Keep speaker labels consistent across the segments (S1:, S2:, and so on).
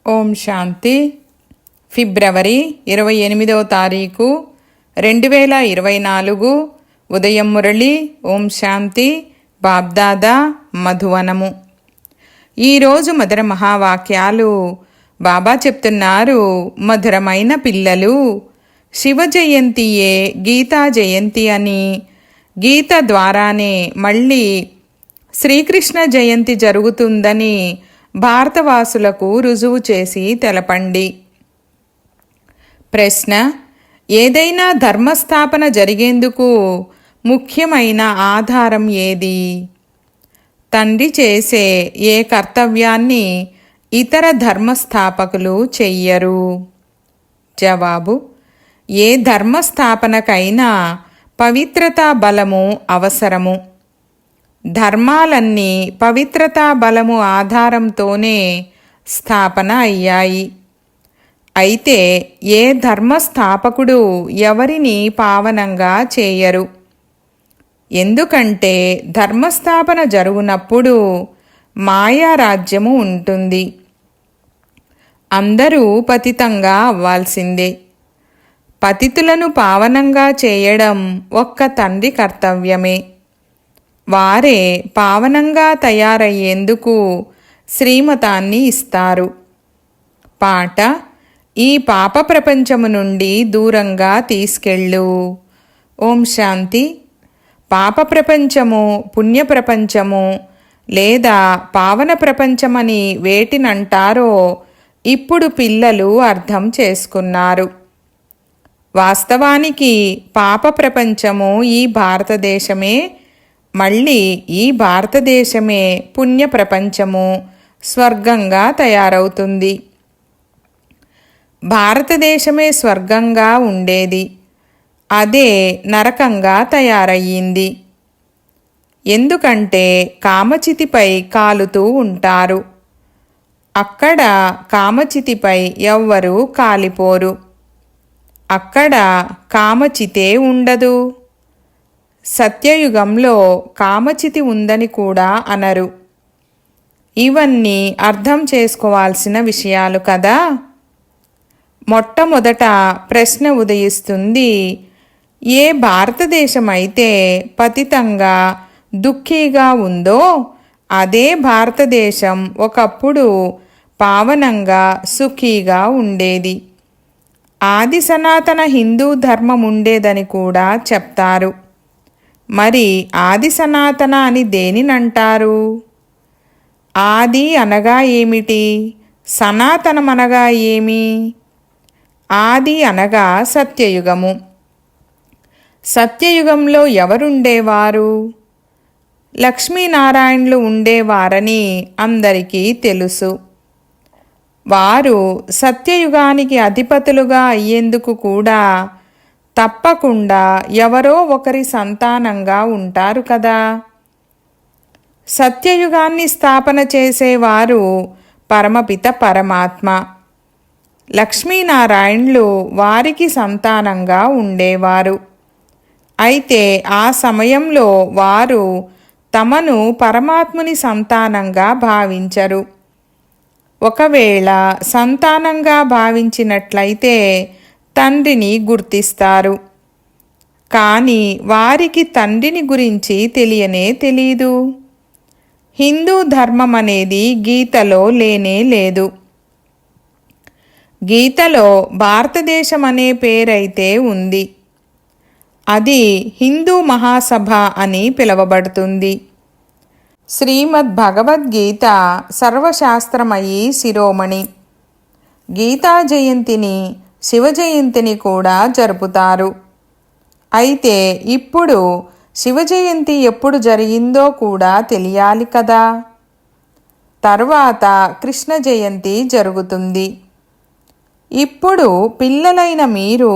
S1: ఓం శాంతి. ఫిబ్రవరి 28వ తారీఖు 2024 ఉదయం మురళి. ఓం శాంతి. బాబ్దాదా మధువనము. ఈరోజు మధుర మహావాక్యాలు బాబా చెప్తున్నారు. మధురమైన పిల్లలు, శివ జయంతియే గీతా జయంతి అని, గీత ద్వారానే మళ్ళీ శ్రీకృష్ణ జయంతి జరుగుతుందని భారతవాసులకు రుజువు చేసి తెలపండి. ప్రశ్న: ఏదైనా ధర్మస్థాపన జరిగేందుకు ముఖ్యమైన ఆధారం ఏది? తండ్రి చేసే ఏ కర్తవ్యాన్ని ఇతర ధర్మస్థాపకులు చెయ్యరు? జవాబు: ఏ ధర్మస్థాపనకైనా పవిత్రతా బలము అవసరము. ధర్మాలన్నీ పవిత్రతా బలము ఆధారంతోనే స్థాపన అయ్యాయి. అయితే ఏ ధర్మస్థాపకుడు ఎవరిని పావనంగా చేయరు. ఎందుకంటే ధర్మస్థాపన జరుగునప్పుడు మాయారాజ్యము ఉంటుంది. అందరూ పతితంగా అవ్వాల్సిందే. పతితులను పావనంగా చేయడం ఒక్క తండ్రి కర్తవ్యమే. వారే పావనంగా తయారయ్యేందుకు శ్రీమతాన్ని ఇస్తారు. పాట: ఈ పాప ప్రపంచము నుండి దూరంగా తీసుకెళ్ళు. ఓం శాంతి. పాప ప్రపంచము, పుణ్య ప్రపంచము లేదా పావన ప్రపంచమని వేటినంటారో ఇప్పుడు పిల్లలు అర్థం చేసుకున్నారు. వాస్తవానికి పాప ప్రపంచము ఈ భారతదేశమే. మళ్ళీ ఈ భారతదేశమే పుణ్య ప్రపంచము, స్వర్గంగా తయారవుతుంది. భారతదేశమే స్వర్గంగా ఉండేది, అదే నరకంగా తయారయ్యింది. ఎందుకంటే కామచితిపై కాలుతూ ఉంటారు. అక్కడ కామచితిపై ఎవ్వరూ కాలిపోరు. అక్కడ కామచితే ఉండదు. సత్యయుగంలో కామచితి ఉందని కూడా అనరు. ఇవన్నీ అర్థం చేసుకోవాల్సిన విషయాలు కదా. మొట్టమొదట ప్రశ్న ఉదయిస్తుంది: ఏ భారతదేశమైతే పతితంగా దుఃఖీగా ఉందో అదే భారతదేశం ఒకప్పుడు పావనంగా సుఖీగా ఉండేది. ఆది సనాతన హిందూ ధర్మం ఉండేదని కూడా చెప్తారు. మరి ఆది సనాతన అని దేనినంటారు? ఆది అనగా ఏమిటి? సనాతనం అనగా ఏమి? ఆది అనగా సత్యయుగము. సత్యయుగంలో ఎవరుండేవారు? లక్ష్మీనారాయణులు ఉండేవారని అందరికీ తెలుసు. వారు సత్యయుగానికి అధిపతులుగా అయ్యేందుకు కూడా తప్పకుండా ఎవరో ఒకరి సంతానంగా ఉంటారు కదా. సత్యయుగాన్ని స్థాపన చేసేవారు పరమపిత పరమాత్మ. లక్ష్మీనారాయణులు వారికి సంతానంగా ఉండేవారు. అయితే ఆ సమయంలో వారు తమను పరమాత్ముని సంతానంగా భావించరు. ఒకవేళ సంతానంగా భావించినట్లయితే తండ్రిని గుర్తిస్తారు. కానీ వారికి తండ్రిని గురించి తెలియనే తెలీదు. హిందూ ధర్మం అనేది గీతలో లేనే లేదు. గీతలో భారతదేశం అనే పేరైతే ఉంది. అది హిందూ మహాసభ అని పిలువబడుతుంది. శ్రీమద్ భగవద్గీత సర్వశాస్త్రమయీ శిరోమణి. గీతా జయంతిని, శివ జయంతిని కూడా జరుపుతారు. అయితే ఇప్పుడు శివ జయంతి ఎప్పుడు జరిగిందో కూడా తెలియాలి కదా. తర్వాత కృష్ణ జయంతి జరుగుతుంది. ఇప్పుడు పిల్లలైన మీరు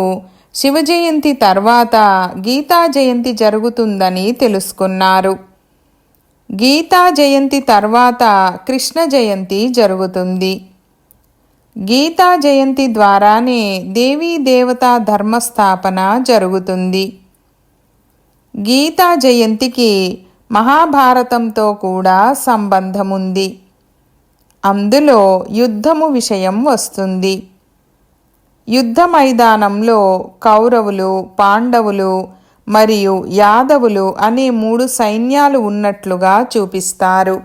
S1: శివ జయంతి తర్వాత గీతా జయంతి జరుగుతుందని తెలుసుకున్నారు. గీతా జయంతి తర్వాత కృష్ణ జయంతి జరుగుతుంది. గీతా జయంతి ద్వారానే దేవీ దేవతా ధర్మస్థాపన జరుగుతుంది. గీతా జయంతికి మహాభారతంతో కూడా సంబంధముంది. అందులో యుద్ధము విషయం వస్తుంది. యుద్ధ మైదానంలో కౌరవులు, పాండవులు మరియు యాదవులు అనే 3 సైన్యాలు ఉన్నట్లుగా చూపిస్తారు.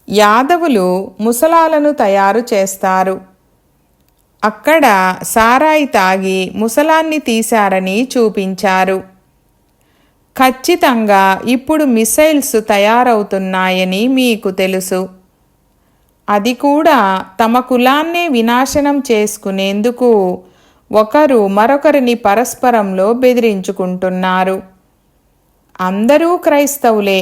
S1: యాదవులు ముసలాలను తయారు చేస్తారు. అక్కడ సారాయి తాగి ముసలాన్ని తీశారని చూపించారు. ఖచ్చితంగా ఇప్పుడు మిసైల్స్ తయారవుతున్నాయని మీకు తెలుసు. అది కూడా తమ కులాన్నే వినాశనం చేసుకునేందుకు ఒకరు మరొకరిని పరస్పరంలో బెదిరించుకుంటున్నారు. అందరూ క్రైస్తవులే.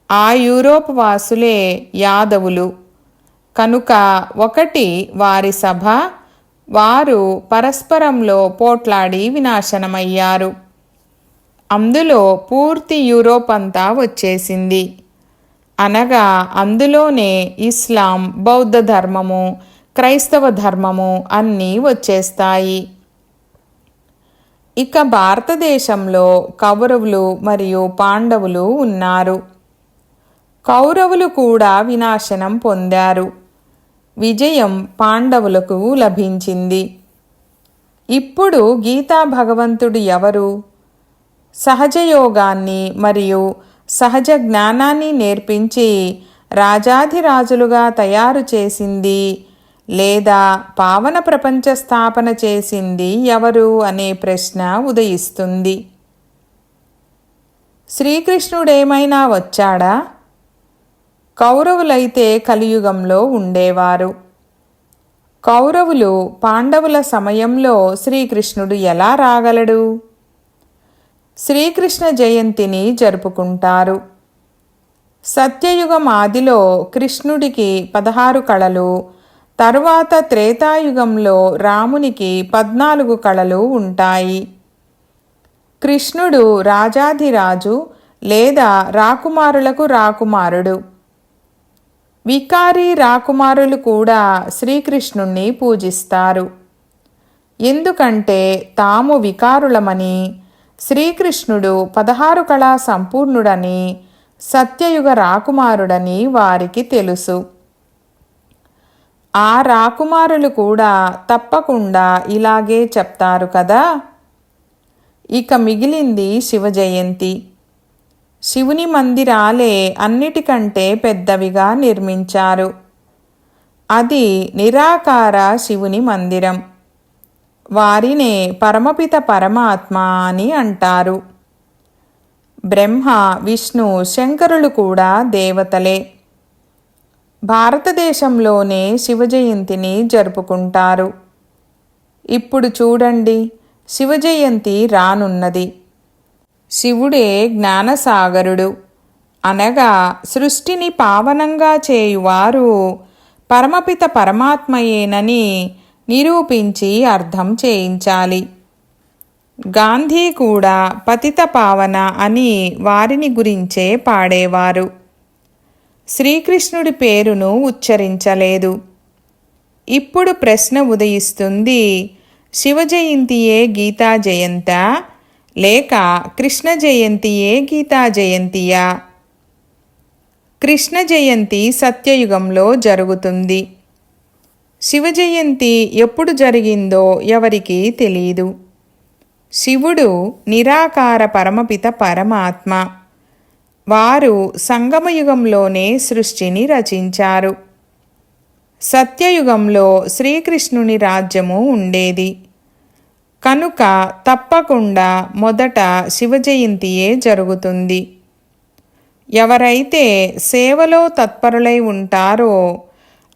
S1: ఆ యూరోప్ వాసులే యాదవులు. కనుక ఒకటి వారి సభ, వారు పరస్పరంలో పోట్లాడి వినాశనమయ్యారు. అందులో పూర్తి యూరోప్ అంతా వచ్చేసింది. అనగా అందులోనే ఇస్లాం, బౌద్ధ ధర్మము, క్రైస్తవ ధర్మము అన్నీ వచ్చేస్తాయి. ఇక భారతదేశంలో కౌరవులు మరియు పాండవులు ఉన్నారు. కౌరవులు కూడా వినాశనం పొందారు. విజయం పాండవులకు లభించింది. ఇప్పుడు గీతా భగవంతుడు ఎవరు? సహజయోగాన్ని మరియు సహజ జ్ఞానాన్ని నేర్పించి రాజాధిరాజులుగా తయారు చేసింది లేదా పావన ప్రపంచ స్థాపన చేసింది ఎవరు అనే ప్రశ్న ఉదయిస్తుంది. శ్రీకృష్ణుడేమైనా వచ్చాడా? కౌరవులైతే కలియుగంలో ఉండేవారు. కౌరవులు, పాండవుల సమయంలో శ్రీకృష్ణుడు ఎలా రాగలడు? శ్రీకృష్ణ జయంతిని జరుపుకుంటారు. సత్యయుగం ఆదిలో కృష్ణుడికి 16 కళలు, తరువాత త్రేతాయుగంలో రామునికి 14 కళలు ఉంటాయి. కృష్ణుడు రాజాధిరాజు లేదా రాకుమారులకు రాకుమారుడు. వికారి రాకుమారులు కూడా శ్రీకృష్ణుణ్ణి పూజిస్తారు. ఎందుకంటే తాము వికారులమని, శ్రీకృష్ణుడు 16 కళా సంపూర్ణుడని, సత్యయుగ రాకుమారుడని వారికి తెలుసు. ఆ రాకుమారులు కూడా తప్పకుండా ఇలాగే చెప్తారు కదా. ఇక మిగిలింది శివ జయంతి. శివుని మందిరాలే అన్నిటికంటే పెద్దవిగా నిర్మించారు. అది నిరాకార శివుని మందిరం. వారినే పరమపిత పరమాత్మ అని అంటారు. బ్రహ్మ, విష్ణు, శంకరులు కూడా దేవతలే. భారతదేశంలోనే శివ జయంతిని జరుపుకుంటారు. ఇప్పుడు చూడండి, శివ జయంతి రానున్నది. శివుడే జ్ఞానసాగరుడు. అనగా సృష్టిని పావనంగా చేయువారు పరమపిత పరమాత్మయేనని నిరూపించి అర్థం చేయించాలి. గాంధీ కూడా పతిత పావన అని వారిని గురించే పాడేవారు. శ్రీకృష్ణుడి పేరును ఉచ్చరించలేదు. ఇప్పుడు ప్రశ్న ఉదయిస్తుంది, శివ జయంతియే గీతా జయంతా లేక కృష్ణ జయంతియే గీతా జయంతియా? కృష్ణ జయంతి సత్యయుగంలో జరుగుతుంది. శివ జయంతి ఎప్పుడు జరిగిందో ఎవరికీ తెలీదు. శివుడు నిరాకార పరమపిత పరమాత్మ. వారు సంగమయుగంలోనే సృష్టిని రచించారు. సత్యయుగంలో శ్రీకృష్ణుని రాజ్యము ఉండేది. కనుక తప్పకుండా మొదట శివ జయంతియే జరుగుతుంది. ఎవరైతే సేవలో తత్పరులై ఉంటారో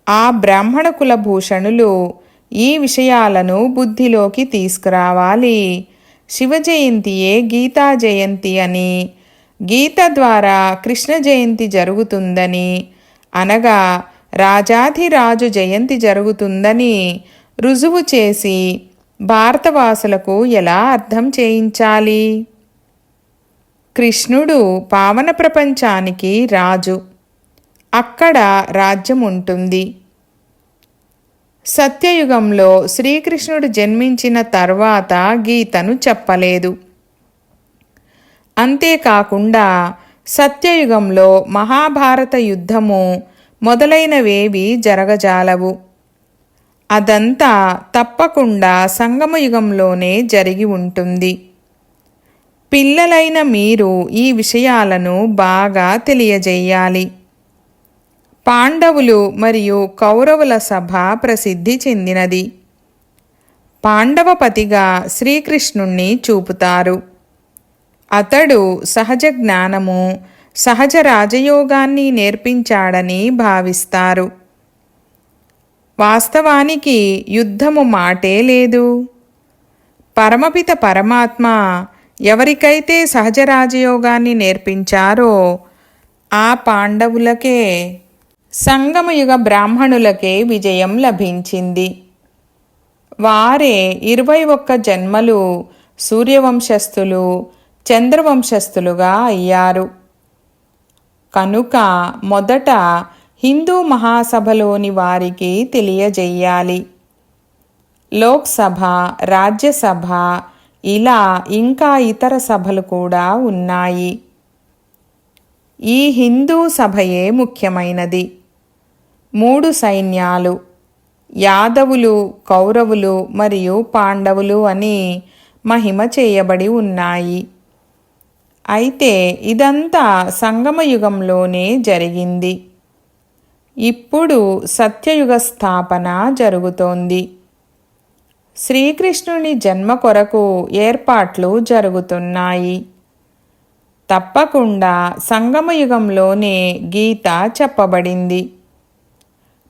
S1: ఆ బ్రాహ్మణ కులభూషణులు ఈ విషయాలను బుద్ధిలోకి తీసుకురావాలి. శివ జయంతియే గీతా జయంతి అని, గీత ద్వారా కృష్ణ జయంతి జరుగుతుందని, అనగా రాజాధిరాజు జయంతి జరుగుతుందని రుజువు చేసి భారతవాసులకు ఎలా అర్థం చేయించాలి? కృష్ణుడు పావన ప్రపంచానికి రాజు. అక్కడ రాజ్యం ఉంటుంది. సత్యయుగంలో శ్రీకృష్ణుడు జన్మించిన తర్వాత గీతను చెప్పలేదు. అంతేకాకుండా సత్యయుగంలో మహాభారత యుద్ధము మొదలైనవేవి జరగజాలవు. అదంతా తప్పకుండా సంగమయుగంలోనే జరిగి ఉంటుంది. పిల్లలైన మీరు ఈ విషయాలను బాగా తెలియజేయాలి. పాండవులు మరియు కౌరవుల సభ ప్రసిద్ధి చెందినది. పాండవపతిగా శ్రీకృష్ణుణ్ణి చూపుతారు. అతడు సహజ జ్ఞానము, సహజ రాజయోగాన్ని నేర్పించాడని భావిస్తారు. వాస్తవానికి యుద్ధము మాటే లేదు. పరమపిత పరమాత్మ ఎవరికైతే సహజ రాజయోగాన్ని నేర్పించారో ఆ పాండవులకే, సంగమయుగ బ్రాహ్మణులకే విజయం లభించింది. వారే 21 జన్మలు సూర్యవంశస్థులు, చంద్రవంశస్థులుగా అయ్యారు. కనుక మొదట హిందూ మహాసభలోని వారికి తెలియజేయాలి. లోక్సభ, రాజ్యసభ, ఇలా ఇంకా ఇతర సభలు కూడా ఉన్నాయి. ఈ హిందూ సభయే ముఖ్యమైనది. 3 సైన్యాలు, యాదవులు, కౌరవులు మరియు పాండవులు అని మహిమ చేయబడి ఉన్నాయి. అయితే ఇదంతా సంగమయుగంలోనే జరిగింది. ఇప్పుడు సత్యయుగ స్థాపన జరుగుతోంది. శ్రీకృష్ణుని జన్మ కొరకు ఏర్పాట్లు జరుగుతున్నాయి. తప్పకుండా సంగమయుగంలోనే గీత చెప్పబడింది.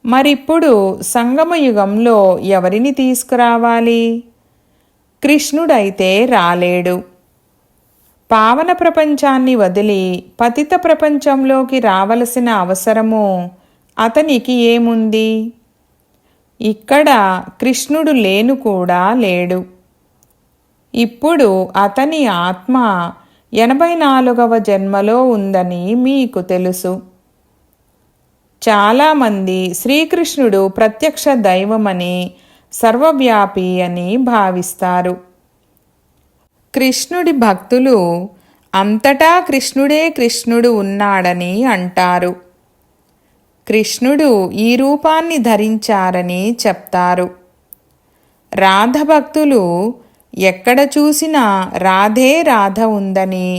S1: మరిప్పుడు సంగమయుగంలో ఎవరిని తీసుకురావాలి? కృష్ణుడైతే రాలేడు. పావన ప్రపంచాన్ని వదిలి పతిత ప్రపంచంలోకి రావలసిన అవసరము అతనికి ఏముంది? ఇక్కడ కృష్ణుడు లేను కూడా లేడు. ఇప్పుడు అతని ఆత్మ 84వ జన్మలో ఉందని మీకు తెలుసు. చాలామంది శ్రీకృష్ణుడు ప్రత్యక్ష దైవమని, సర్వవ్యాపి అని భావిస్తారు. కృష్ణుడి భక్తులు అంతటా కృష్ణుడే కృష్ణుడు ఉన్నాడని అంటారు. కృష్ణుడు ఈ రూపాన్ని ధరించారని చెప్తారు. రాధ భక్తులు ఎక్కడ చూసినా రాధే రాధ ఉందని,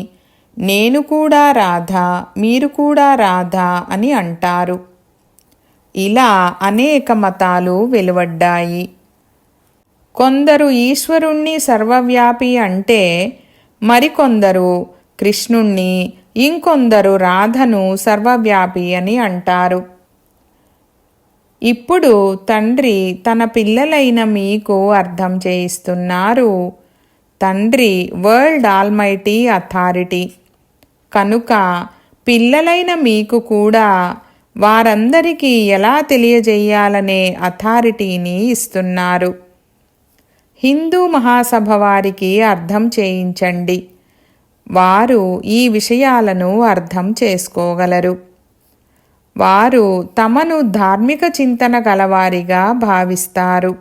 S1: నేను కూడా రాధ, మీరు కూడా రాధ అని అంటారు. ఇలా అనేక మతాలు వెలువడ్డాయి. కొందరు ఈశ్వరుణ్ణి సర్వవ్యాపి అంటే, మరికొందరు కృష్ణుణ్ణి, ఇంకొందరు రాధను సర్వవ్యాపి అని అంటారు. ఇప్పుడు తండ్రి తన పిల్లలైన మీకు అర్థం చేయిస్తున్నారు. తండ్రి వరల్డ్ ఆల్మైటీ అథారిటీ. కనుక పిల్లలైన మీకు కూడా వారందరికీ ఎలా తెలియజేయాలనే అథారిటీని ఇస్తున్నారు. హిందూ మహాసభ వారికి అర్థం చేయించండి. వారు ఈ విషయాలను అర్థం చేసుకోగలరు. వారు తమను ధార్మిక చింతన గలవారిగా భావిస్తారు.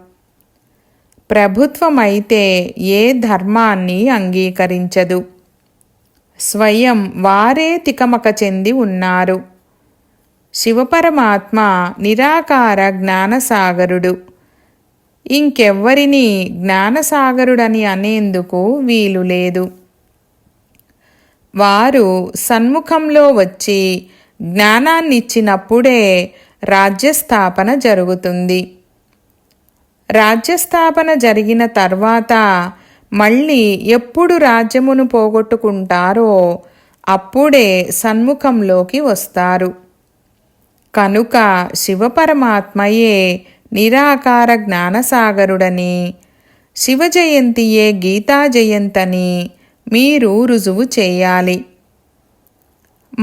S1: ప్రభుత్వమైతే ఏ ధర్మాన్ని అంగీకరించదు. స్వయం వారే తికమక చెంది ఉన్నారు. శివపరమాత్మ నిరాకార జ్ఞానసాగరుడు. ఇంకెవ్వరినీ జ్ఞానసాగరుడని అనేందుకు వీలు లేదు. వారు సన్ముఖంలో వచ్చి జ్ఞానాన్నిచ్చినప్పుడే రాజ్యస్థాపన జరుగుతుంది. రాజ్యస్థాపన జరిగిన తర్వాత మళ్ళీ ఎప్పుడు రాజ్యమును పోగొట్టుకుంటారో అప్పుడే సన్ముఖంలోకి వస్తారు. కనుక శివపరమాత్మయే నిరాకార జ్ఞానసాగరుడని, శివజయంతియే గీతా జయంతని మీరు రుజువు చేయాలి.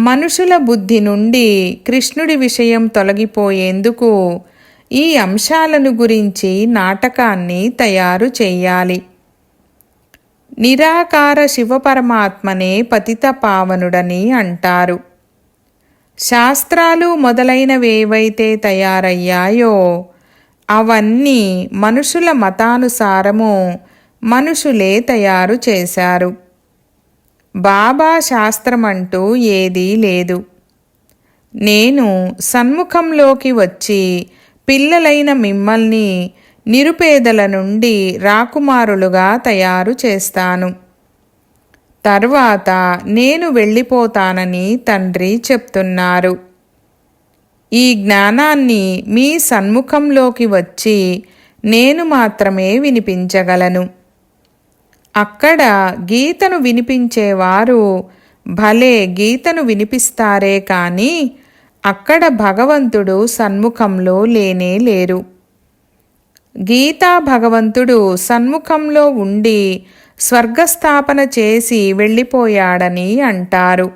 S1: మనుషుల బుద్ధి నుండి కృష్ణుడి విషయం తొలగిపోయేందుకు ఈ అంశాలను గురించి నాటకాన్ని తయారు చేయాలి. నిరాకార శివపరమాత్మనే పతిత పావనుడని అంటారు. శాస్త్రాలు మొదలైనవేవైతే తయారయ్యాయో అవన్నీ మనుషుల మతానుసారము మనుషులే తయారు చేశారు. బాబా శాస్త్రమంటూ ఏదీ లేదు. నేను సన్ముఖంలోకి వచ్చి పిల్లలైన మిమ్మల్ని నిరుపేదల నుండి రాకుమారులుగా తయారు చేస్తాను. తర్వాత నేను వెళ్ళిపోతానని తండ్రి చెప్తున్నారు. ఈ జ్ఞానాన్ని మీ సన్ముఖంలోకి వచ్చి నేను మాత్రమే వినిపించగలను. అక్కడ గీతను వినిపించేవారు భలే గీతను వినిపిస్తారే కానీ అక్కడ భగవంతుడు సన్ముఖంలో లేనే లేరు. గీతా భగవంతుడు సన్ముఖంలో ఉండి స్వర్గస్థాపన చేసి వెళ్ళిపోయాడని అంటారు.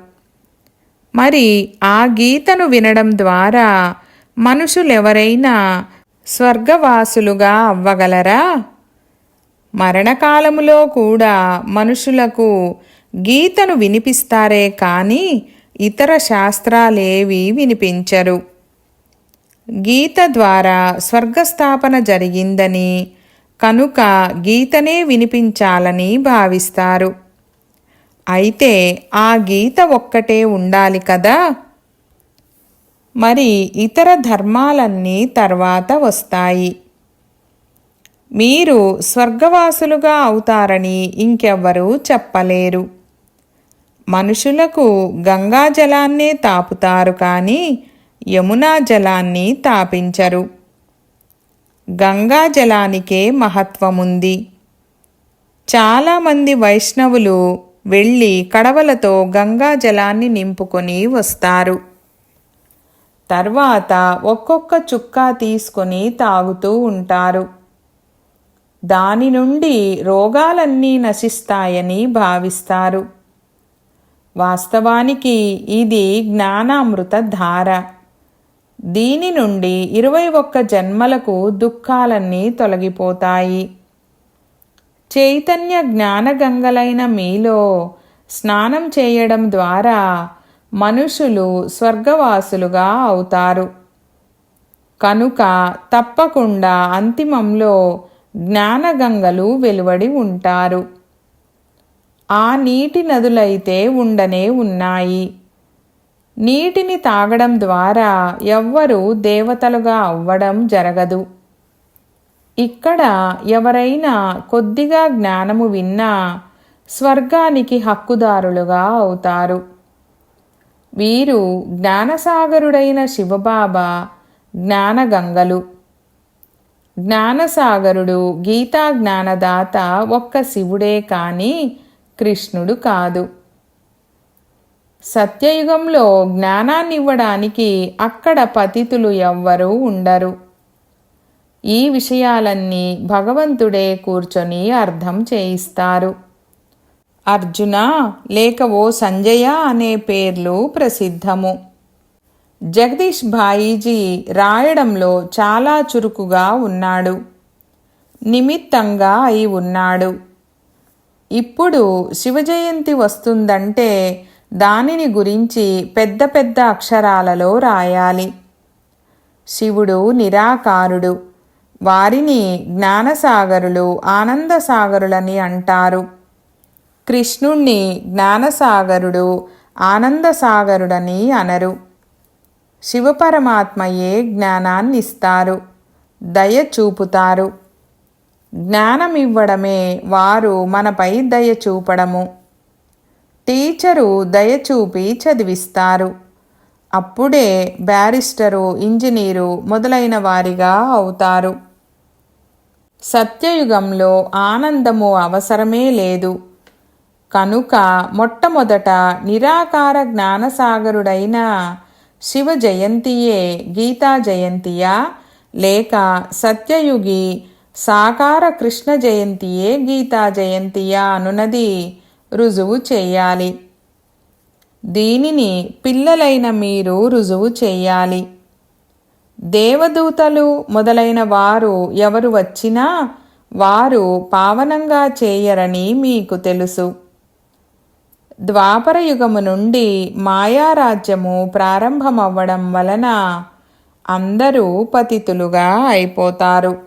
S1: మరి ఆ గీతను వినడం ద్వారా మనుషులెవరైనా స్వర్గవాసులుగా అవ్వగలరా? మరణకాలములో కూడా మనుషులకు గీతను వినిపిస్తారే కానీ ఇతర శాస్త్రాలేవీ వినిపించరు. గీత ద్వారా స్వర్గస్థాపన జరిగిందని కనుక గీతనే వినిపించాలని భావిస్తారు. అయితే ఆ గీత ఒక్కటే ఉండాలి కదా. మరి ఇతర ధర్మాలన్నీ తర్వాత వస్తాయి. మీరు స్వర్గవాసులుగా అవుతారని ఇంకెవ్వరూ చెప్పలేరు. మనుషులకు గంగా జలాన్నే తాపుతారు కానీ యమునా జలాన్ని తాపించరు. గంగా జలానికే మహత్వముంది. చాలామంది వైష్ణవులు వెళ్ళి కడవలతో గంగా జలాన్ని నింపుకొని వస్తారు. తర్వాత ఒక్కొక్క చుక్క తీసుకొని తాగుతూ ఉంటారు. దాని నుండి రోగాలన్నీ నశిస్తాయని భావిస్తారు. వాస్తవానికి ఇది జ్ఞానామృత ధార. దీని నుండి 21 జన్మలకు దుఃఖాలన్నీ తొలగిపోతాయి. చైతన్య జ్ఞానగంగలైన మీలో స్నానం చేయడం ద్వారా మనుషులు స్వర్గవాసులుగా అవుతారు. కనుక తప్పకుండా అంతిమంలో జ్ఞానగంగలు వెలువడి ఉంటారు. ఆ నీటి నదులైతే ఉండనే ఉన్నాయి. నీటిని తాగడం ద్వారా ఎవ్వరూ దేవతలుగా అవ్వడం జరగదు. ఇక్కడ ఎవరైనా కొద్దిగా జ్ఞానము విన్నా స్వర్గానికి హక్కుదారులుగా అవుతారు. వీరు జ్ఞానసాగరుడైన శివబాబా జ్ఞానగంగలు. జ్ఞానసాగరుడు గీతా జ్ఞానదాత ఒక్క శివుడే కాని కృష్ణుడు కాదు. సత్యయుగంలో జ్ఞానాన్నివ్వడానికి అక్కడ పతితులు ఎవ్వరూ ఉండరు. ఈ విషయాలన్నీ భగవంతుడే కూర్చొని అర్థం చేయిస్తారు. అర్జున లేక ఓ సంజయ అనే పేర్లు ప్రసిద్ధము. జగదీష్ భాయీజీ రాయడంలో చాలా చురుకుగా ఉన్నాడు. నిమిత్తంగా అయి ఉన్నాడు. ఇప్పుడు శివజయంతి వస్తుందంటే దానిని గురించి పెద్ద పెద్ద అక్షరాలలో రాయాలి. శివుడు నిరాకారుడు. వారిని జ్ఞానసాగరులు, ఆనందసాగరులని అంటారు. కృష్ణుణ్ణి జ్ఞానసాగరుడు, ఆనందసాగరుడని అనరు. శివపరమాత్మయే జ్ఞానాన్నిస్తారు, దయ చూపుతారు. జ్ఞానమివ్వడమే వారు మనపై దయ చూపడము. టీచరు దయ చూపి చదివిస్తారు. అప్పుడే బ్యారిస్టరు, ఇంజనీరు మొదలైన వారిగా అవుతారు. సత్యయుగంలో ఆనందము అవసరమే లేదు. కనుక మొట్టమొదట నిరాకార జ్ఞానసాగరుడైన శివ జయంతియే గీతా జయంతియా లేక సత్యయుగి సాకార కృష్ణ జయంతియే గీతా జయంతియా అనునది రుజువు చేయాలి. దీనిని పిల్లలైన మీరు రుజువు చేయాలి. దేవదూతలు మొదలైన వారు ఎవరు వచ్చినా వారు పావనంగా చేయరని మీకు తెలుసు. ద్వాపరయుగము నుండి మాయారాజ్యము ప్రారంభమవ్వడం వలన అందరూ పతితులుగా అయిపోతారు.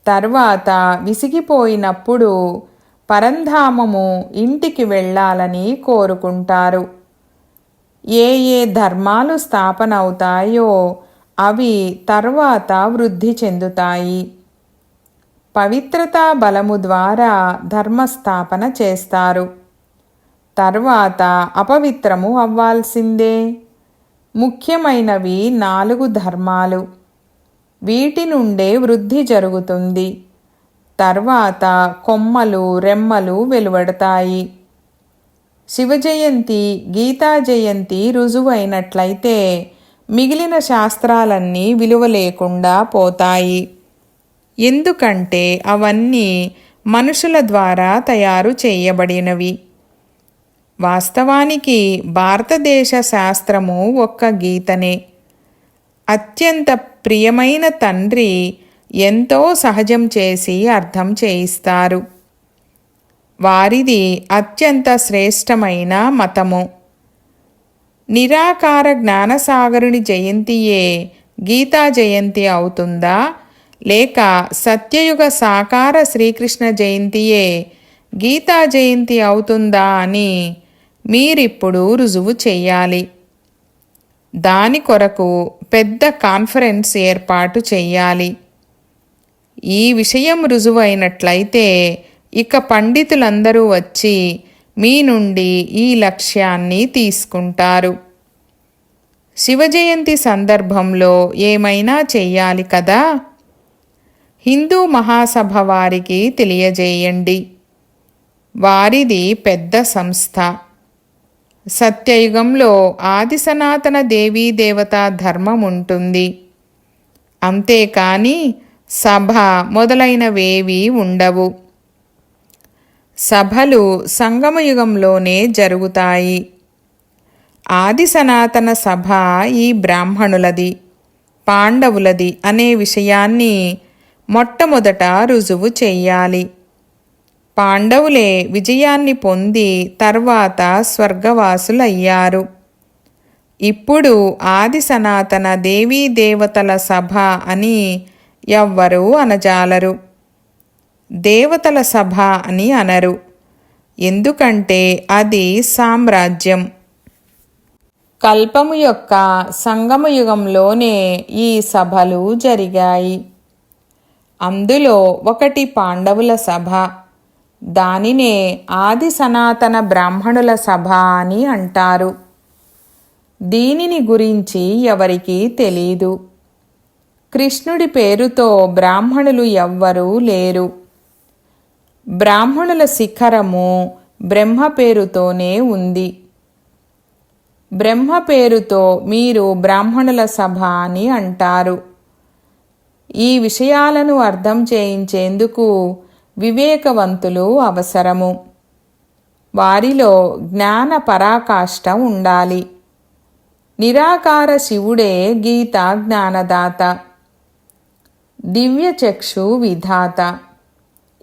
S1: తర్వాత విసిగిపోయినప్పుడు పరంధామము ఇంటికి వెళ్ళాలని కోరుకుంటారు. ఏ ఏ ధర్మాలు స్థాపన అవుతాయో అవి తర్వాత వృద్ధి చెందుతాయి. పవిత్రతా బలము ద్వారా ధర్మస్థాపన చేస్తారు. తర్వాత అపవిత్రము అవ్వాల్సిందే. ముఖ్యమైనవి 4 ధర్మాలు. వీటి నుండే వృద్ధి జరుగుతుంది. తర్వాత కొమ్మలు రెమ్మలు వెలువడతాయి. శివజయంతి, గీతా జయంతి రుజువైనట్లయితే మిగిలిన శాస్త్రాలన్నీ విలువ లేకుండా పోతాయి. ఎందుకంటే అవన్నీ మనుషుల ద్వారా తయారు చేయబడినవి. వాస్తవానికి భారతదేశ శాస్త్రము ఒక్క గీతనే. అత్యంత ప్రియమైన తండ్రి ఎంతో సహజం చేసి అర్థం చేయిస్తారు. వారిది అత్యంత శ్రేష్టమైన మతము. నిరాకార జ్ఞానసాగరుని జయంతియే గీతా జయంతి అవుతుందా, లేక సత్యయుగ సాకార శ్రీకృష్ణ జయంతియే గీతా జయంతి అవుతుందా అని మీరిప్పుడు రుజువు చెయ్యాలి. దాని కొరకు పెద్ద కాన్ఫరెన్స్ ఏర్పాటు చెయ్యాలి. ఈ విషయం రుజువైనట్లయితే ఇక పండితులందరూ వచ్చి మీ నుండి ఈ లక్ష్యాన్ని తీసుకుంటారు. శివజయంతి సందర్భంలో ఏమైనా చెయ్యాలి కదా. హిందూ మహాసభ వారికి తెలియజేయండి. వారిది పెద్ద సంస్థ. సత్యయుగంలో ఆది సనాతన దేవీ దేవతా ధర్మం ఉంటుంది. అంతేకాని సభ మొదలైనవేవీ ఉండవు. సభలు సంగమయుగంలోనే జరుగుతాయి. ఆది సనాతన సభ ఈ బ్రాహ్మణులది, పాండవులది అనే విషయాన్ని మొట్టమొదట రుజువు చెయ్యాలి. పాండవులే విజయాన్ని పొంది తర్వాత స్వర్గవాసులయ్యారు. ఇప్పుడు ఆది సనాతన దేవీ దేవతల సభ అని ఎవ్వరూ అనజాలరు. దేవతల సభ అని అనరు. ఎందుకంటే అది సామ్రాజ్యం. కల్పము యొక్క సంగమయుగంలోనే ఈ సభలు జరిగాయి. అందులో ఒకటి పాండవుల సభ. దానినే ఆది సనాతన బ్రాహ్మణుల సభ అని అంటారు. దీనిని గురించి ఎవరికీ తెలీదు. కృష్ణుడి పేరుతో బ్రాహ్మణులు ఎవ్వరూ లేరు. బ్రాహ్మణుల శిఖరము బ్రహ్మ పేరుతోనే ఉంది. బ్రహ్మ పేరుతో మీరు బ్రాహ్మణుల సభ అని అంటారు. ఈ విషయాలను అర్థం చేయించేందుకు వివేకవంతులు అవసరము. వారిలో జ్ఞాన పరాకాష్ఠ ఉండాలి. నిరాకార శివుడే గీతా జ్ఞానదాత, దివ్యచక్షు విధాత.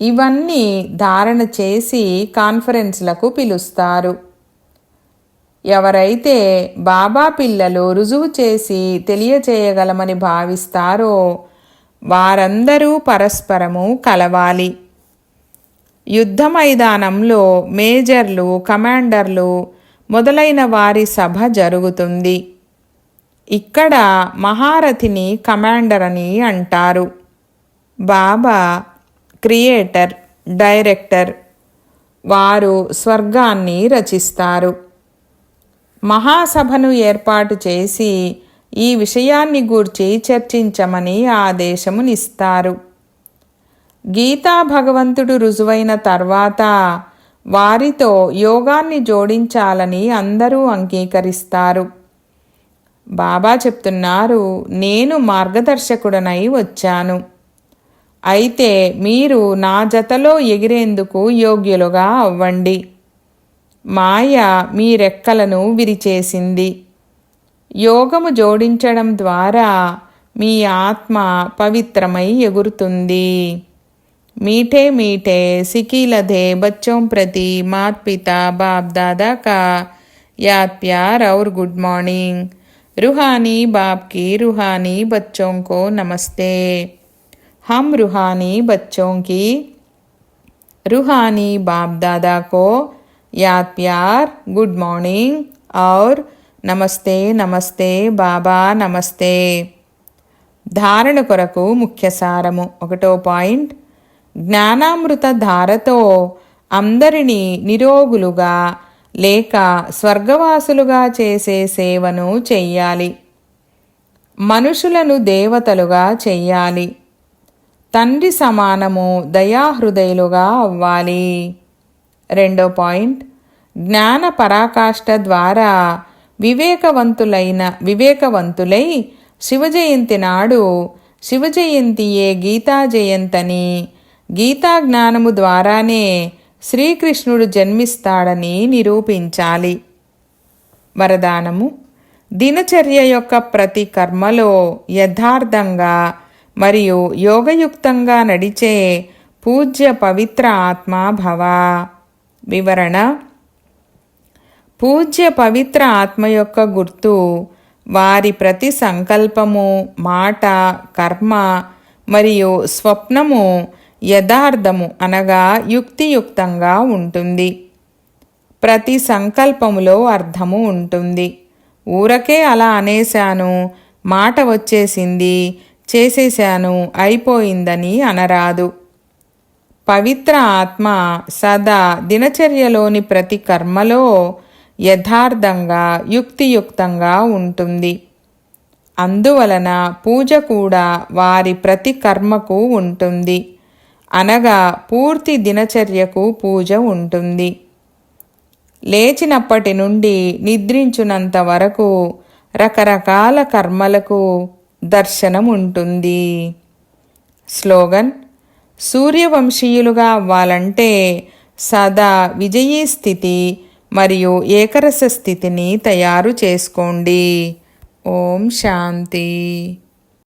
S1: ఇవన్నీ ధారణ చేసి కాన్ఫరెన్స్లకు పిలుస్తారు. ఎవరైతే బాబా పిల్లలు రుజువు చేసి తెలియచేయగలమని భావిస్తారో వారందరూ పరస్పరము కలవాలి. యుద్ధ మైదానంలో మేజర్లు, కమాండర్లు మొదలైన వారి సభ జరుగుతుంది. ఇక్కడ మహారథిని కమాండర్ అని అంటారు. బాబా క్రియేటర్, డైరెక్టర్. వారు స్వర్గాన్ని రచిస్తారు. మహాసభను ఏర్పాటు చేసి ఈ విషయాన్ని గూర్చి చర్చించమని ఆదేశమునిస్తారు. గీతా భగవంతుడు రుజువైన తర్వాత వారితో యోగాన్ని జోడించాలని అందరూ అంగీకరిస్తారు. బాబా చెప్తున్నారు, నేను మార్గదర్శకుడనై వచ్చాను. అయితే మీరు నా జతలో ఎగిరేందుకు యోగ్యులుగా అవ్వండి. మాయ మీ రెక్కలను విరిచేసింది. యోగము జోడించడం ద్వారా మీ ఆత్మ పవిత్రమై ఎగురుతుంది. मीठे मीठे सिकीलधे बच्चों प्रति माता पिता बाप दादा का याद प्यार और गुड मॉर्निंग। रूहानी बाप की रूहानी बच्चों को नमस्ते। हम रूहानी बच्चों की रूहानी बाप दादा को याद प्यार, गुड मॉर्निंग और నమస్తే నమస్తే బాబా నమస్తే. ధారణ కొరకు ముఖ్య సారము. 1వ పాయింట్, జ్ఞానామృత ధారతో అందరినీ నిరోగులుగా లేక స్వర్గవాసులుగా చేసే సేవను చెయ్యాలి. మనుషులను దేవతలుగా చెయ్యాలి. తండ్రి సమానము దయాహృదయులుగా అవ్వాలి. 2వ పాయింట్, జ్ఞాన పరాకాష్ఠ ద్వారా వివేకవంతులై శివజయంతి నాడు శివజయంతియే గీతా జయంతని, గీతా జ్ఞానము ద్వారానే శ్రీకృష్ణుడు జన్మిస్తాడని నిరూపించాలి. వరదానము: దినచర్య యొక్క ప్రతి కర్మలో యథార్థంగా మరియు యోగయుక్తంగా నడిచే పూజ్య పవిత్ర ఆత్మ భవ. వివరణ: పూజ్య పవిత్ర ఆత్మ యొక్క గుర్తు వారి ప్రతి సంకల్పము, మాట, కర్మ మరియు స్వప్నము యథార్థము అనగా యుక్తియుక్తంగా ఉంటుంది. ప్రతి సంకల్పములో అర్థము ఉంటుంది. ఊరకే అలా అనేశాను, మాట వచ్చేసింది, చేసేశాను, అయిపోయిందని అనరాదు. పవిత్ర ఆత్మ సదా దినచర్యలోని ప్రతి కర్మలో యథార్థంగా యుక్తియుక్తంగా ఉంటుంది. అందువలన పూజ కూడా వారి ప్రతి కర్మకు ఉంటుంది, అనగా పూర్తి దినచర్యకు పూజ ఉంటుంది. లేచినప్పటి నుండి నిద్రించునంత వరకు రకరకాల కర్మలకు దర్శనం ఉంటుంది. స్లోగన్: సూర్యవంశీయులుగా అవ్వాలంటే సదా విజయీ స్థితి మరియు ఏకరస స్థితిని తయారు చేసుకోండి. ఓం శాంతి.